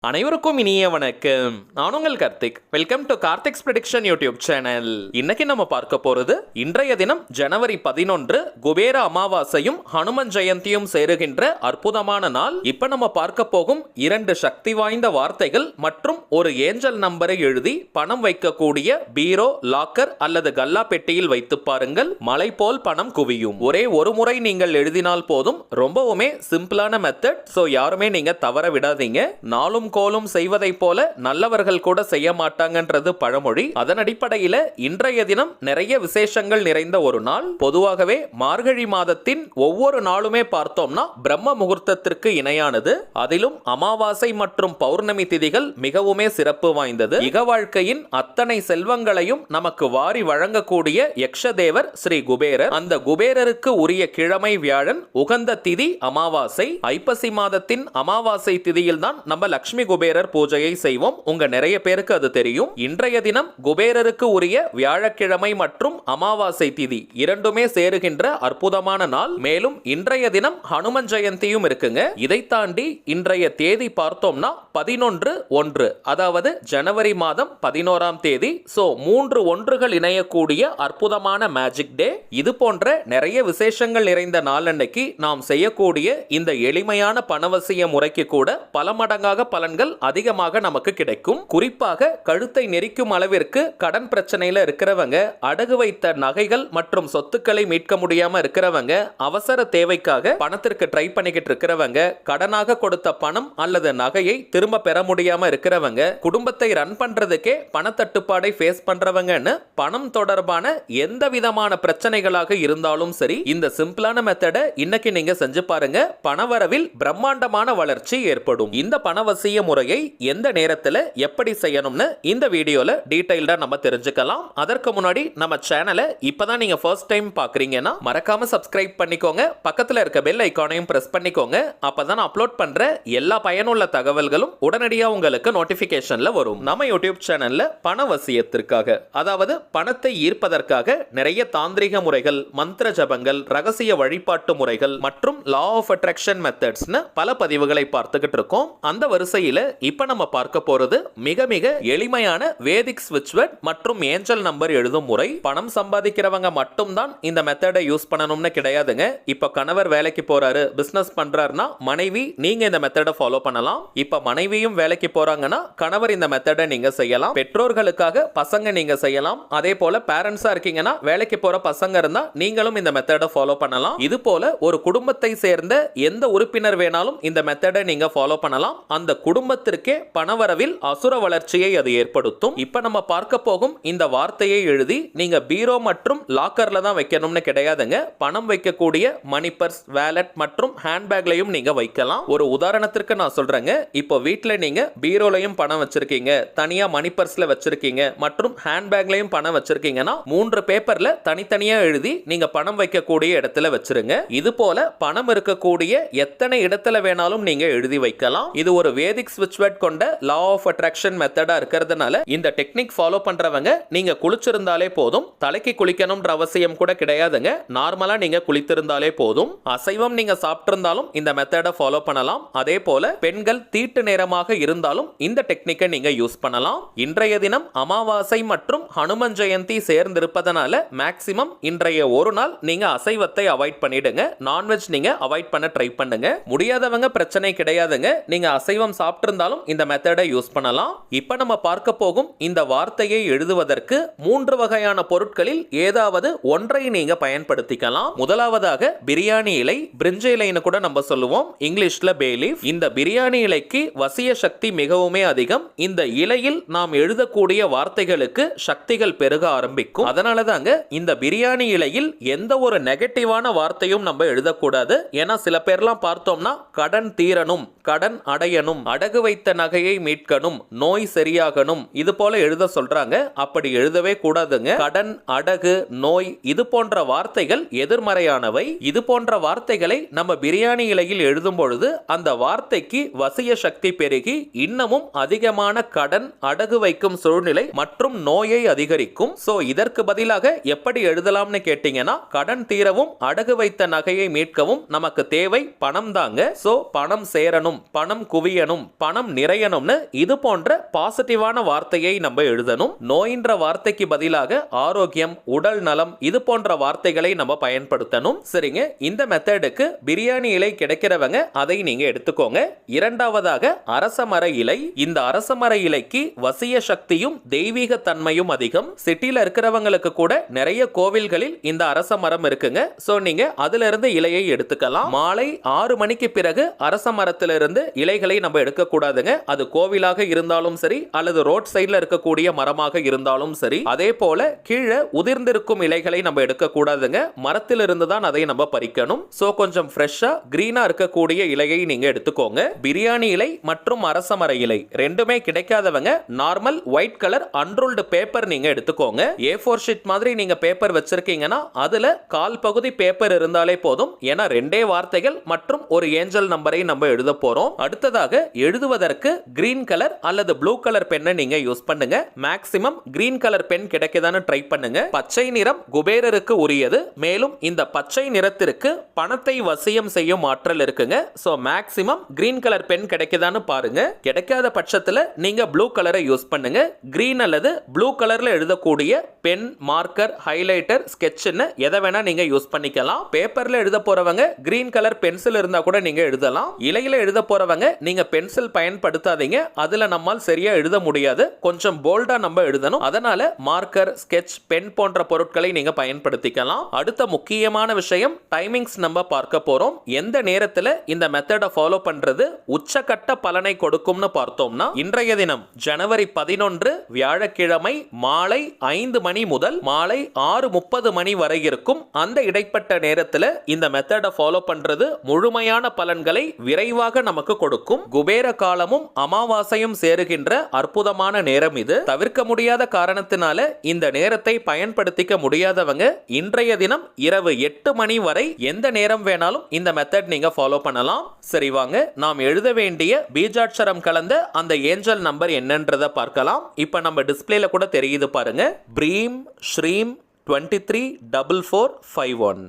அனைவருக்கும் இனிய வணக்கம். நான் உங்கள் Karthik. Welcome to Karthik's prediction YouTube channel. இன்னைக்கு நம்ம பார்க்க போறது இன்றைய தினம் ஜனவரி 11 குபேர அமாவாசையும் ஹனுமன் ஜெயந்தியும் சேருகின்ற அற்புதமான நாள். இப்ப நம்ம பார்க்க போகும் 2 சக்தி வாய்ந்த வார்த்தைகள் மற்றும் ஒரு ஏஞ்சல் நம்பரை எழுதி பணம் வைக்கக்கூடிய பீரோ, லாக்கர் அல்லது கல்லா பெட்டியில் வைத்து பாருங்கள். மலை போல் பணம் குவியும். ஒரே ஒரு முறை நீங்கள் எழுதினால் போதும். ரொம்பவுமே சிம்பிளான மெத்தட். சோ யாருமே நீங்க தவற விடாதீங்க. நாளும் கோலும் செய்வதைப் போல நல்லவர்கள் கூட செய்ய மாட்டாங்கன்றது பழமொழி. அதன் அடிப்படையில் இன்றைய தினம் நிறைய விசேஷங்கள் நிறைந்த ஒரு நாள். பொதுவாகவே மார்கழி மாதத்தின் ஒவ்வொரு நாளுமே பார்த்தோம்னா பிரம்ம முகூர்த்தத்திற்கு இணையானது. அதிலும் அமாவாசை மற்றும் பௌர்ணமி திதிகள் மிகவுமே சிறப்பு வாய்ந்தது. இக வாழ்க்கையின் அத்தனை செல்வங்களையும் நமக்கு வாரி வழங்கக்கூடிய யக்ஷதேவர் ஸ்ரீ குபேரர். அந்த குபேரருக்கு உரிய கிழமை வியாழன், உகந்த திதி அமாவாசை. ஐப்பசி மாதத்தின் அமாவாசை திதியில் தான் நம்ம லட்சுமி குபேரர் பூஜையை செய்வோம். உங்க நிறைய பேருக்கு அது தெரியும். இன்றைய தினம் குபேரருக்கு உரிய வியாழக்கிழமை மற்றும் அமாவாசை திதி இரண்டுமே சேருகின்ற அற்புதமான நாள். மேலும் இன்றைய தினம் ஹனுமன் ஜெயந்தியும் இருக்குங்க. இதை தாண்டி இன்றைய தேதி பார்த்தோம்னா 11/1, அதாவது ஜனவரி மாதம் 11ஆம் தேதி. சோ 3 ஒன்றுகள் இணையக்கூடிய அற்புதமான மேஜிக் டே. இது போன்ற நிறைய விசேஷங்கள் நிறைந்த நாள் அன்னைக்கு நாம் செய்யக்கூடிய இந்த எளிமையான பணவசிய முறைக்கு கூட பல மடங்காக பலன்கள் அதிகமாக நமக்கு கிடைக்கும். குறிப்பாக கழுத்தை நெரிக்கும் அளவிற்கு கடன் பிரச்சனையில இருக்கிறவங்க, அடகு வைத்த நகைகள் மற்றும் சொத்துக்களை மீட்க முடியாம இருக்கிறவங்க, அவசர தேவைக்காக பணத்திற்கு ட்ரை பண்ணிக்கிட்டு இருக்கிறவங்க, கடனாக கொடுத்த பணம் அல்லது நகையை திரும்ப பெற முடியாம இருக்கிறவங்க, குடும்பத்தை ரன் பண்றதுக்கே பணத்தட்டுப்பாடை ஃபேஸ் பண்றவங்கன்னு பணம் தொடர்பான எந்த விதமான பிரச்சனைகளாக இருந்தாலும் சரி, இந்த சிம்பிளான மெத்தடை இன்னைக்கு நீங்க செஞ்சு பாருங்க. பணவரவில் பிரம்மாண்டமான வளர்ச்சி ஏற்படும். இந்த பணவசிய முறையை எந்த நேரத்தில் எப்படி செய்யணும்னு இந்த வீடியோல டீடைல்டா நம்ம தெரிஞ்சுக்கலாம். அதற்கு முன்னாடி நம்ம சேனலை இப்பதான் நீங்க ஃபர்ஸ்ட் டைம் பாக்குறீங்கன்னா மறக்காம சப்ஸ்கிரைப் பண்ணிக்கோங்க. பக்கத்துல இருக்க பெல் ஐகானையும் பிரஸ் பண்ணிக்கோங்க. அப்பதான் அப்லோட் பண்ற எல்லா பயனுள்ள தகவல்களும் உடனடியா உங்களுக்கு நோட்டிபிகேஷன்ல வரும். நம்ம யூடியூப் சேனல்ல பணவசியத்திற்காக, அதாவது பணத்தை ஈர்ப்பதற்காக நிறைய தாந்திரிக முறைகள், மந்திர ஜபங்கள், ரகசிய வழிபாட்டு முறைகள் மற்றும் லா ஆஃப் அட்ராக்ஷன் மெத்தட்ஸ்னு பல பதிவுகளை பார்த்துக்கிட்டு இருக்கோம். அந்த வரிசையில இப்ப நம்ம பார்க்க போறது மிக மிக எளிமையான வேதிக் ஸ்விட்ச் வேர்ட் மற்றும் ஏஞ்சல் நம்பர் எழுதும் முறை. பணம் சம்பாதிக்கிறவங்க மட்டும் தான் இந்த மெத்தடை யூஸ் பண்ணணும்னு கிடையாதுங்க. இப்ப கணவர் வேலைக்கு போறாரு, பிசினஸ் பண்றாருன்னா மனைவி நீங்க இந்த மெத்தடை ஃபாலோ பண்ணலாம். இப்ப மனைவியும் வேலைக்கு போறாங்கன்னா கணவர் இந்த மெத்தடை நீங்க செய்யலாம். பெற்றோர்களுக்காக பசங்க நீங்க செய்யலாம். அதே போல பேரண்ட்ஸா இருக்கீங்கன்னா வேலைக்கு போற பசங்க இருந்தா நீங்களும் இந்த மெத்தடை ஃபாலோ பண்ணலாம். இது போல ஒரு குடும்பத்தை சேர்ந்த எந்த உறுப்பினர் வேணாலும் இந்த மெத்தடை நீங்க ஃபாலோ பண்ணலாம். அந்த குடும்பத்திற்கே பணவரவில் அசுர வளர்ச்சியை அது ஏற்படுத்தும். இப்ப நம்ம பார்க்க போகும் இந்த வார்த்தையை எழுதி நீங்க பீரோ மற்றும் லாக்கர்ல தான் வைக்கணும்னு கிடையாதுங்க. பணம் வைக்கக்கூடிய மணி பர்ஸ், வேலட் மற்றும் ஹேண்ட்பேக்லையும் நீங்க வைக்கலாம். ஒரு உதாரணத்திற்கு நான் சொல்றேங்க. இப்போ வீட்ல நீங்க பீரோலையும் பணம் வச்சிருக்கீங்க, தனியா மணி பர்ஸ்ல வச்சிருக்கீங்க மற்றும் ஹேண்ட்பேக்லையும் பணம் வச்சிருக்கீங்கன்னா 3 பேப்பர்ல தனித்தனியா எழுதி நீங்க பணம் வைக்கக்கூடிய இடத்துல வச்சிருங்க. இது போல பணம் இருக்கக்கூடிய எத்தனை இடத்துல வேணாலும் நீங்க எழுதி வைக்கலாம். இது ஒரு வேதிக் ஸ்விட்ச் வேர்ட் கொண்ட லா ஆஃப் அட்ராக்ஷன் மெத்தடா இருக்கிறதுனால இந்த டெக்னிக் ஃபாலோ பண்றவங்க நீங்க குளிச்சிருந்தாலே போதும். தலைக்கு குளிக்கணும்ன்ற அவசியம் கூட கிடையாதுங்க. நார்மலா நீங்க குளித்திருந்தாலே போதும். அசைவம் நீங்க சாப்பிட்டிருந்தாலும் இந்த மெத்தடை ஃபாலோ பண்ணலாம். அதே போல பெண்கள் தீட்டு நேரமாக இருந்தாலும் இந்த டெக்னிக்கை நீங்க யூஸ் பண்ணலாம். இன்றைய தினம் அமாவாசை மற்றும் ஹனுமன் ஜெயந்தி சேர்ந்திருப்பதனால மேக்ஸிமம் இன்றைய ஒரு நாள் நீங்க அசைவத்தை அவாய்ட் பண்ணிடுங்க. நான்வெஜ் நீங்க அவாய்ட் பண்ண ட்ரை பண்ணுங்க. முடியாதவங்க பிரச்சனை கிடையாதுங்க. நீங்க அசைவம் சாப்பிட்டிருந்தாலும் இந்த மெத்தடை யூஸ் பண்ணலாம். இப்ப நம்ம பார்க்க போகும் இந்த வார்த்தையை எழுதுவதற்கு 3 வகையான பொருட்களில் ஏதாவது ஒன்றை நீங்க பயன்படுத்திக்கலாம். முதலாவதாக பிரியாணி இலை, பிரிஞ்ச இலைன்னு கூட நம்ம சொல்லுவோம், இங்கிலீஷ்ல பே லீஃப். இந்த பிரியாணி இலைக்கு வசிய சக்தி மிகவும் அதிகம். இந்த இலையில் நாம் எழுதக்கூடிய வார்த்தைகளுக்கு சக்திகள் பெருக ஆரம்பிக்கும். அதனால தாங்க இந்த பிரியாணி இலையில் எந்த ஒரு நெகட்டிவான வார்த்தையும் நம்ம எழுதக்கூடாது. ஏன்னா சில பேர்லாம் பார்த்தோம்னா கடன் தீரணும், கடன் அடையணும், அடகு வைத்த நகையை மீட்கணும், நோய் சரியாகணும், இது போல எழுத சொல்றாங்க. அப்படி எழுதவே கூடாதுங்க. கடன், அடகு, நோய் இது போன்ற வார்த்தைகள் எதிர்மறையானவை. இது போன்ற வார்த்தைகளை நம்ம பிரியாணி இலையில் எழுதும் பொழுது அந்த வார்த்தைக்கு வசிய சக்தி பெருகி இன்னமும் அதிகமான கடன், அடகு வைக்கும் சூழ்நிலை மற்றும் நோயை அதிகரிக்கும். சோ இதற்கு பதிலாக எப்படி எழுதலாம்னு கேட்டீங்கன்னா, கடன் தீரவும் அடகு வைத்த நகையை மீட்கவும் நமக்கு தேவை பணம் தாங்க. சோ பணம் சேரணும், பணம் குவியணும், பணம் நிறையணும்னு இது போன்ற பாசிட்டிவான வார்த்தையை நம்ம எழுதணும். நோயின்ற வார்த்தைக்கு பதிலாக ஆரோக்கியம், உடல் நலம் இது போன்ற வார்த்தைகளை நம்ம பயன்படுத்தணும். சரிங்க, இந்த மெத்தடுக்கு பிரியாணி இலை கிடைக்கிறவங்க அதை நீங்க எடுத்துக்கோங்க. இரண்டாவதாக அரசமர இலை. இந்த அரசமர இலைக்கு வசிய சக்தியும் தெய்வீக தன்மையும் அதிகம். சிட்டில இருக்கிறவங்களுக்கு கூட நிறைய கோவில்களில் இந்த அரச மரம் இருக்குங்க. சோ நீங்க அதுல இருந்து இலையை எடுத்துக்கலாம். மாலை 6 மணிக்கு பிறகு அரச மரத்திலிருந்து இலைகளை நம்ம எடுக்க கூடாதுங்க. அது கோவிலாக இருந்தாலும் சரி அல்லது ரோட் சைடுல இருக்கக்கூடிய மரமாக இருந்தாலும் சரி. அதே போல கீழே உதிர்ந்திருக்கும் இலைகளை நம்ம எடுக்க கூடாதுங்க. மரத்திலிருந்து தான் அதை நம்ம பறிக்கணும். சோ கொஞ்சம் ஃப்ரெஷ்ஷா கிரீனா இருக்கக்கூடிய இலையை நீங்க எடுத்துக்கோங்க. பிரியாணி இலை மற்றும் அரச மர இலை ரெண்டுமே கிடைக்காதவங்க normal white colour unruled paper நீங்க எடுத்துக்கோங்க. A4 ஷீட் மாதிரி நீங்க பேப்பர் வச்சிருக்கீங்கன்னா அதுல கால் பகுதி பேப்பர் இருந்தாலே போதும். ஏன்னா 2 வார்த்தைகள் மற்றும் ஒரு ஏஞ்சல் நம்பரை நம்ம எழுத போறோம். அடுத்ததாக எழுதுவதற்கு கிரீன் கலர் அல்லது ப்ளூ கலர் பென்னை நீங்க யூஸ் பண்ணுங்க. மேக்ஸிமம் கிரீன் கலர் பென் கிடைக்குதான்னு ட்ரை பண்ணுங்க. பச்சை நிறம் குபேரருக்கு உரியது. மேலும் இந்த பச்சை நிறத்திற்கு பணத்தை வசியம் செய்யும் ஆற்றல் இருக்குங்க. So maximum green colour pen கிடைக்குதான்னு பாருங்க. கிடைக்காத பட்சத்துல நீங்க ப்ளூ கலரை யூஸ் பண்ணுங்க. கிரீன் அல்லது ப்ளூ கலர்ல எழுதக்கூடிய பென், மார்க்கர், ஹைலைட்டர், ஸ்கெட்ச்னு எதை வேணா நீங்க யூஸ் பண்ணிக்கலாம். பேப்பர்ல எழுத போறவங்க கிரீன் கலர் பென்சில் இருந்தா கூட நீங்க எழுதலாம். இலையில எழுத போறவங்க நீங்க பென்சில் பயன்படுத்தாதீங்க. அதுல நம்மால் சரியா எழுத முடியாது. கொஞ்சம் போல்டா நம்ம எழுதணும். அதனால மார்க்கர், ஸ்கெட்ச், பென் போன்ற பொருட்களை நீங்க பயன்படுத்திக்கலாம். அடுத்த முக்கியமான விஷயம் டைமிங்ஸ் நம்ம பார்க்க போறோம். எந்த நேரத்துல இந்த மெத்தடை ஃபாலோ பண்றது உச்சகட்ட பலனை கொடுக்கும்னு பார்த்தோம்னா இன்றைய தினம் ஜனவரி 11 வியாழக்கிழமை மாலை 5 மணி முதல் மாலை 6:30 மணி வரை இருக்கும். அந்த இடைப்பட்ட நேரத்தில் இந்த மெத்தடை ஃபாலோ பண்றது முழுமையான பலன்களை விரைவாக நமக்கு கொடுக்கும். குபேர காலமும் அமாவாசையும் சேருகின்ற அற்புதமான நேரம் இது. தவிர்க்க முடியாத காரணத்தினால இந்த நேரத்தை பயன்படுத்திக்க முடியாதவங்க இன்றைய தினம் இரவு 8 மணி வரை எந்த நேரம் வேணாலும் இந்த மெத்தட் நீங்க ஃபாலோ பண்ணலாம். சரி வாங்க, நாம் எழுத வேண்டிய பீஜாட்சரம் கலந்த அந்த ஏஞ்சல் நம்பர் என்னன்றதை பார்க்கலாம். இப்ப நம்ம டிஸ்பிளேல கூட தெரியுது பாருங்க. பிரீம் ஸ்ரீம் 234451.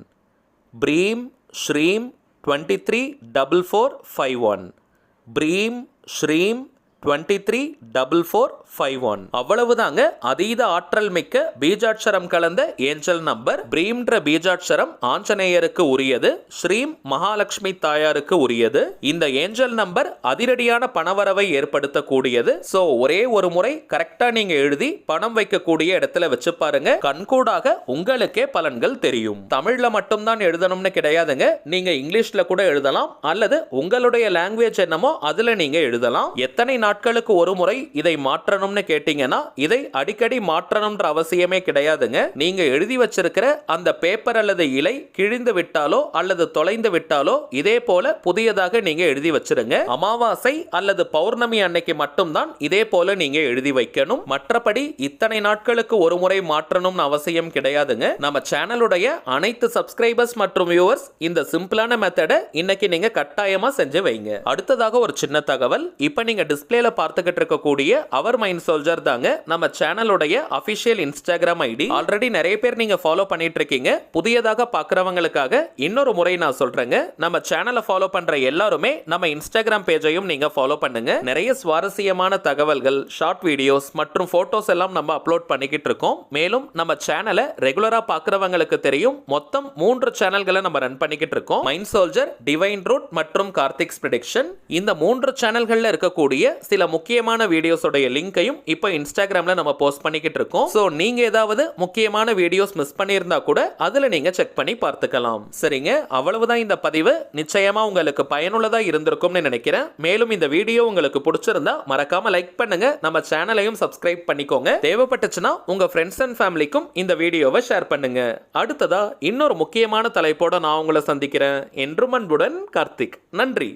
பிரீம் ஸ்ரீம் 234451. பிரீம் ஸ்ரீம் 234451. அவ்வளவுதாங்க. அதீத ஆற்றல் மிக்க பீஜாட்சரம் கலந்த ஏஞ்சல் நம்பர். பிரீம்ன்ற பீஜாட்சரம் ஆஞ்சநேயருக்கு உரியது. ஸ்ரீம் மகாலட்சுமி தாயாருக்கு உரியது. இந்த ஏஞ்சல் நம்பர் அதிரடியான பணவரவை ஏற்படுத்தக்கூடியது. சோ ஒரே ஒரு முறை கரெக்டா நீங்க எழுதி பணம் வைக்கக்கூடிய இடத்துல வச்சு பாருங்க. கண்கூடாக உங்களுக்கே பலன்கள் தெரியும். தமிழ்ல மட்டும்தான் எழுதணும்னு கிடையாதுங்க. நீங்க இங்கிலீஷ்ல கூட எழுதலாம் அல்லது உங்களுடைய லாங்குவேஜ் என்னமோ அதுல நீங்க எழுதலாம். எத்தனை நாட்களுக்கு ஒரு முறை இதை மாற்றணும்னு கேட்டீங்கன்னா இதை அடிக்கடி மாற்றணும்ன்ற அவசியமே கிடையாதுங்க. நீங்க எழுதி வச்சிருக்கிற அந்த பேப்பர் அல்லது இலை கிழிந்து விட்டாலோ அல்லது தொலைந்து விட்டாலோ இதே போல புதியதாக நீங்க எழுதி வச்சிருங்க. அமாவாசை அல்லது பௌர்ணமி அன்னைக்கு மட்டும்தான் இதே போல நீங்க எழுதி வைக்கணும். மற்றபடி இத்தனை நாட்களுக்கு ஒரு முறை மாற்றணும்னு அவசியம் கிடையாதுங்க. நம்ம சேனலுடைய அனைத்து சப்ஸ்கிரைபர்ஸ் மற்றும் வியூவர்ஸ் இந்த சிம்பிளான மெத்தடை இன்னைக்கு நீங்க கட்டாயமா செஞ்சு வைங்க. அடுத்ததாக ஒரு சின்ன தகவல். இப்ப நீங்க டிஸ்பிளேல பார்த்துக்கிட்டு இருக்கக்கூடிய அவர் மைண்ட் சோல்ஜர் தாங்க நம்ம சேனலுடைய அபிஷியல் இன்ஸ்டாகிராம் ஐடி. ஆல்ரெடி நிறைய பேர் நீங்க ஃபாலோ பண்ணிட்டு இருக்கீங்க. புதியதாக பார்க்கறவங்களுக்காக இன்னொரு முறை நான் சொல்றேங்க. நம்ம சேனலை ஃபாலோ பண்ற எல்லாருமே நம்ம இன்ஸ்டாகிராம் பேஜையும் நீங்க ஃபாலோ பண்ணுங்க. நிறைய சுவாரஸ்யமான தகவல்கள், ஷார்ட் வீடியோஸ் மற்றும் போட்டோஸ் எல்லாம் நம்ம அப்லோட் பண்ணிக்கிட்டு இருக்கோம். மேலும் நம்ம சேனலை ரெகுலரா பார்க்கறவங்களுக்கு தெரியும், மொத்தம் 3 சேனல்களை நம்ம ரன் பண்ணிக்கிட்டு இருக்கோம். மைண்ட் சோல்ஜர், டிவைன் ரூட் மற்றும் கார்த்திக்ஸ் ப்ரெடிக்ஷன். இந்த 3 சேனல்கள்ல இருக்கக்கூடிய சில முக்கியமான வீடியோஸோட லிங்கையும் இப்போ இன்ஸ்டாகிராம்ல நம்ம போஸ்ட் பண்ணிக்கிட்டு இருக்கோம். சோ நீங்க ஏதாவது முக்கியமான வீடியோஸ் மிஸ் பண்ணியிருந்தா கூட அதுல நீங்க செக் பண்ணி பார்த்துக்கலாம். சரிங்க, அவ்வளவுதான் இந்த பதிவு. நிச்சயமா உங்களுக்கு பயனுள்ளதா இருந்திருக்கும்னு நினைக்கிறேன். மேலும் இந்த வீடியோ உங்களுக்கு பிடிச்சிருந்தா மறக்காம லைக் பண்ணுங்க. நம்ம சேனலையும் சப்ஸ்கிரைப் பண்ணிக்கோங்க. தேவைப்பட்டுச்சுன்னா உங்க ஃப்ரெண்ட்ஸ் அண்ட் ஃபேமிலிக்கும் இந்த வீடியோவை ஷேர் பண்ணுங்க. அடுத்ததா இன்னொரு முக்கியமான தலைப்போட நான் உங்களை சந்திக்கிறேன். என்றும் அன்புடன் கார்த்திக். நன்றி.